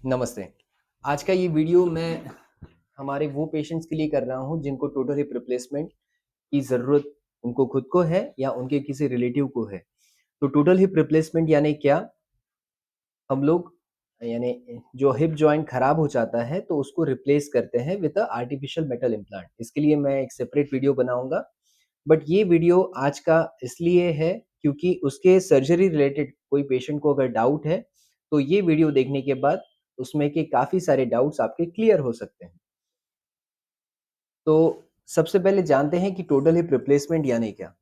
नमस्ते। आज का ये वीडियो मैं हमारे वो पेशेंट्स के लिए कर रहा हूँ जिनको टोटल हिप रिप्लेसमेंट की ज़रूरत उनको खुद को है या उनके किसी रिलेटिव को है। तो टोटल हिप रिप्लेसमेंट यानी क्या? हम लोग यानी जो हिप जॉइंट खराब हो जाता है तो उसको रिप्लेस करते हैं with a artificial metal implant. इसके लिए मैं एक सेपरेट वीडियो बनाऊँगा। बट ये वीडियो आज का इसलिए है क्योंकि उसके सर्जरी रिलेटेड कोई पेशेंट को अगर डाउट है, तो ये वीडियो देखने के बाद उसमें के काफ़ी सारे डाउट्स आपके क्लियर हो सकते हैं। तो सबसे पहले जानते हैं कि टोटल हिप रिप्लेसमेंट यानी क्या?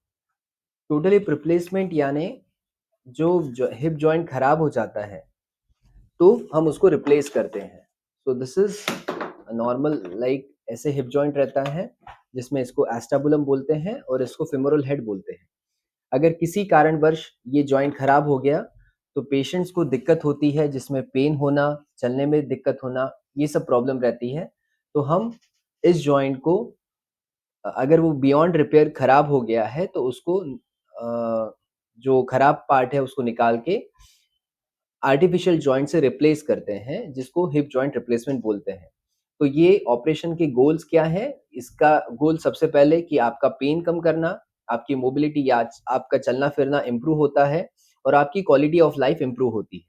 टोटल हिप रिप्लेसमेंट यानी जो हिप जॉइंट खराब हो जाता है, तो हम उसको रिप्लेस करते हैं। So this is normal like ऐसे हिप जॉइंट रहता है, जिसमें इसको एस्टाबुलम बोलते हैं और इसको फेमोरल हेड बोलते हैं। अगर किसी कारणवश ये जॉइंट खराब हो गया, तो पेशेंट्स को दिक्कत होती है जिसमें पेन होना, चलने में दिक्कत होना, ये सब प्रॉब्लम रहती है। तो हम इस जॉइंट को अगर वो बियॉन्ड रिपेयर खराब हो गया है तो उसको जो खराब पार्ट है उसको निकाल के आर्टिफिशियल जॉइंट से रिप्लेस करते हैं जिसको हिप जॉइंट रिप्लेसमेंट बोलते हैं। तो ये ऑपरेशन के गोल्स क्या है? इसका गोल सबसे पहले कि आपका पेन कम करना, आपकी मोबिलिटी या आपका चलना-फिरना इम्प्रूव होता है और आपकी क्वालिटी ऑफ लाइफ इम्प्रूव होती है।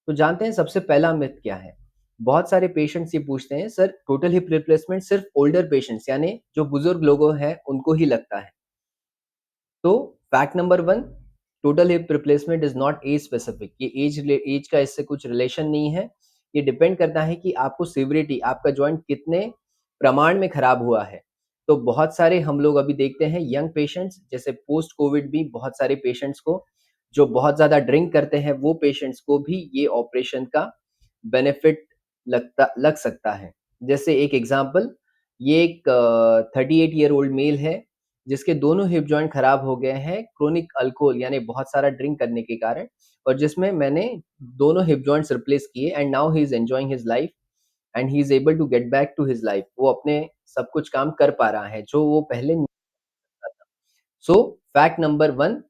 तो जानते हैं सबसे पहला मिथ क्या है? बहुत सारे पेशेंट्स ये पूछते हैं, सर टोटल हिप रिप्लेसमेंट सिर्फ ओल्डर पेशेंट्स यानी जो बुजुर्ग लोगों हैं उनको ही लगता है। तो fact number 1, total hip replacement is not age specific. ये एज का इससे कुछ रिलेशन नहीं है। ये डिपेंड करता है कि आपको सिविरिटी आपका जॉइंट कितने प्रमाण में खराब हुआ है। तो बहुत सारे हम लोग अभी देखते हैं यंग पेशेंट्स जैसे पोस्ट कोविड भी बहुत सारे पेशेंट्स को जो बहुत ज़्यादा ड्रिंक करते हैं वो पेशेंट्स को भी ये ऑपरेशन का बेनिफिट लग सकता है। जैसे एक एग्ज़ाम्पल, ये एक 38 ईयर ओल्ड मेल है जिसके दोनों हिप जॉइंट खराब हो गए हैं क्रोनिक अल्कोहल यानी बहुत सारा ड्रिंक करने के कारण, और जिसमें मैंने दोनों हिप जॉइंट्स रिप्लेस किए and now he is enjoying his life and he is able to get back to his life. वो अपने सब कुछ काम कर पा रहा है जो वो पहले नहीं करता था। So fact number 1,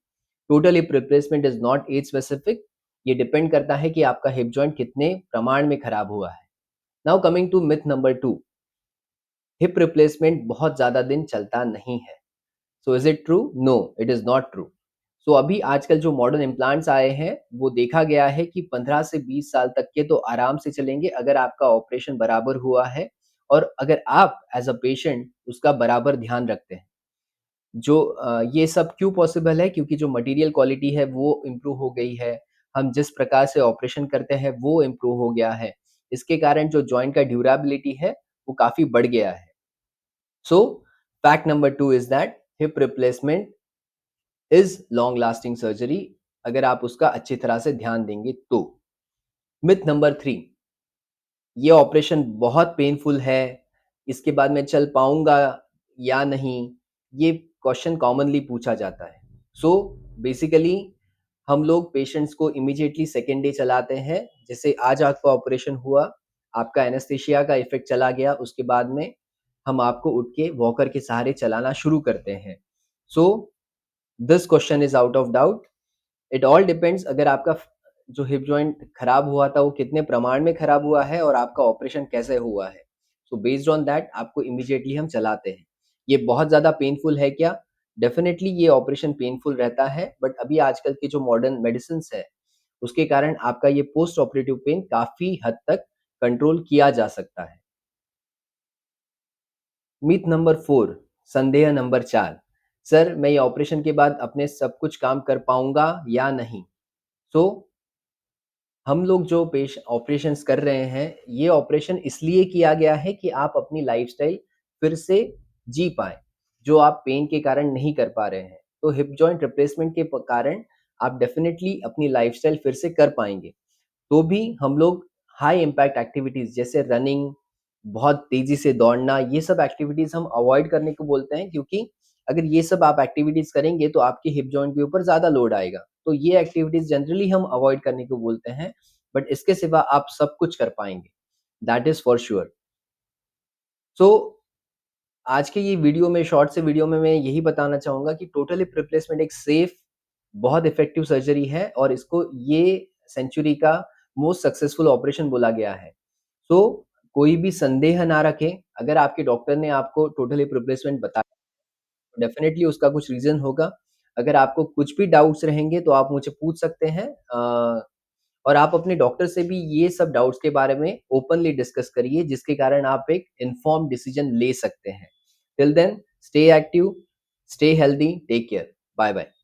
total hip replacement is not age specific. ये डिपेंड करता है कि आपका हिप जॉइंट कितने प्रमाण में खराब हुआ है। Now coming to myth number 2, hip replacement बहुत ज्यादा दिन चलता नहीं है। So is it true? No, it is not true. So अभी आजकल जो मॉडर्न इम्प्लांट्स आए हैं वो देखा गया है कि 15 से 20 साल तक के तो आराम से चलेंगे अगर आपका ऑपरेशन बराबर हुआ है और अगर आप एज अ पेशेंट उसका बराबर ध्यान रखते हैं। ये सब क्यों पॉसिबल है? क्योंकि जो मटेरियल क्वालिटी है वो इम्प्रूव हो गई है। हम जिस प्रकार से ऑपरेशन करते हैं वो इम्प्रूव हो गया है। इसके कारण जो जॉइंट का ड्यूरेबिलिटी है वो काफ़ी बढ़ गया है। सो fact number 2 is that hip replacement is long lasting surgery अगर आप उसका अच्छी तरह से ध्यान देंगे तो। मिथ नंबर 3, ये ऑपरेशन बहुत पेनफुल है, इसके बाद मैं चल पाऊँगा या नहीं? ये क्वेश्चन कॉमनली पूछा जाता है। सो बेसिकली हम लोग पेशेंट्स को इमीडिएटली सेकंड डे चलाते हैं। जैसे आज आपका ऑपरेशन हुआ, आपका एनेस्थीसिया का इफ़ेक्ट चला गया, उसके बाद में हम आपको उठ के वॉकर के सहारे चलाना शुरू करते हैं। So this question is out of doubt. It all depends अगर आपका जो हिप जॉइंट खराब हुआ था वो कितने प्रमाण में खराब हुआ है और आपका ऑपरेशन कैसे हुआ है। सो बेस्ड ऑन दैट आपको इमीडिएटली हम चलाते हैं। ये बहुत ज़्यादा पेनफुल है क्या? डेफिनेटली ये ऑपरेशन पेनफुल रहता है, बट अभी आजकल के जो मॉडर्न मेडिसिन्स है उसके कारण आपका ये पोस्ट ऑपरेटिव पेन काफ़ी हद तक कंट्रोल किया जा सकता है। मिथ नंबर 4, संदेह नंबर 4, सर मैं ये ऑपरेशन के बाद अपने सब कुछ काम कर पाऊँगा या नहीं? सो हम लोग जो पेश ऑपरेशंस कर रहे हैं, ये ऑपरेशन इसलिए किया गया है कि आप अपनी लाइफ़स्टाइल फिर से जी पाएँ, जो आप पेन के कारण नहीं कर पा रहे हैं। तो हिप जॉइंट रिप्लेसमेंट के प कारण आप डेफ़िनेटली अपनी लाइफ़स्टाइल फिर से कर पाएँगे। तो भी हम लोग हाई इम्पैक्ट एक्टिविटीज़ जैसे रनिंग, बहुत तेज़ी से दौड़ना, ये सब एक्टिविटीज़ हम अवॉइड करने को बोलते हैं क्योंकि अगर ये सब आप एक्टिविटीज़ करेंगे तो आपके हिप जॉइंट के ऊपर ज़्यादा लोड आएगा। तो ये एक्टिविटीज़ जनरली हम अवॉइड करने को बोलते हैं, बट इसके सिवा आप सब कुछ कर पाएँगे, दैट इज़ फॉर श्योर। सो आज के ये वीडियो में शॉर्ट से वीडियो में मैं यही बताना चाहूँगा कि टोटल हिप रिप्लेसमेंट एक सेफ, बहुत इफ़ेक्टिव सर्जरी है और इसको ये सेंचुरी का मोस्ट सक्सेसफुल ऑपरेशन बोला गया है। तो कोई भी संदेह ना रखें, अगर आपके डॉक्टर ने आपको टोटल हिप रिप्लेसमेंट बताया, डेफ़िनेटली उसका कुछ रीज़न होगा। अगर आपको कुछ भी डाउट्स रहेंगे तो आप मुझसे पूछ सकते हैं और आप अपने डॉक्टर से भी ये सब डाउट्स के बारे में ओपनली डिस्कस करिए, जिसके कारण आप एक इन्फॉर्म्ड डिसीजन ले सकते हैं। Till then stay active, stay healthy, take care. Bye bye.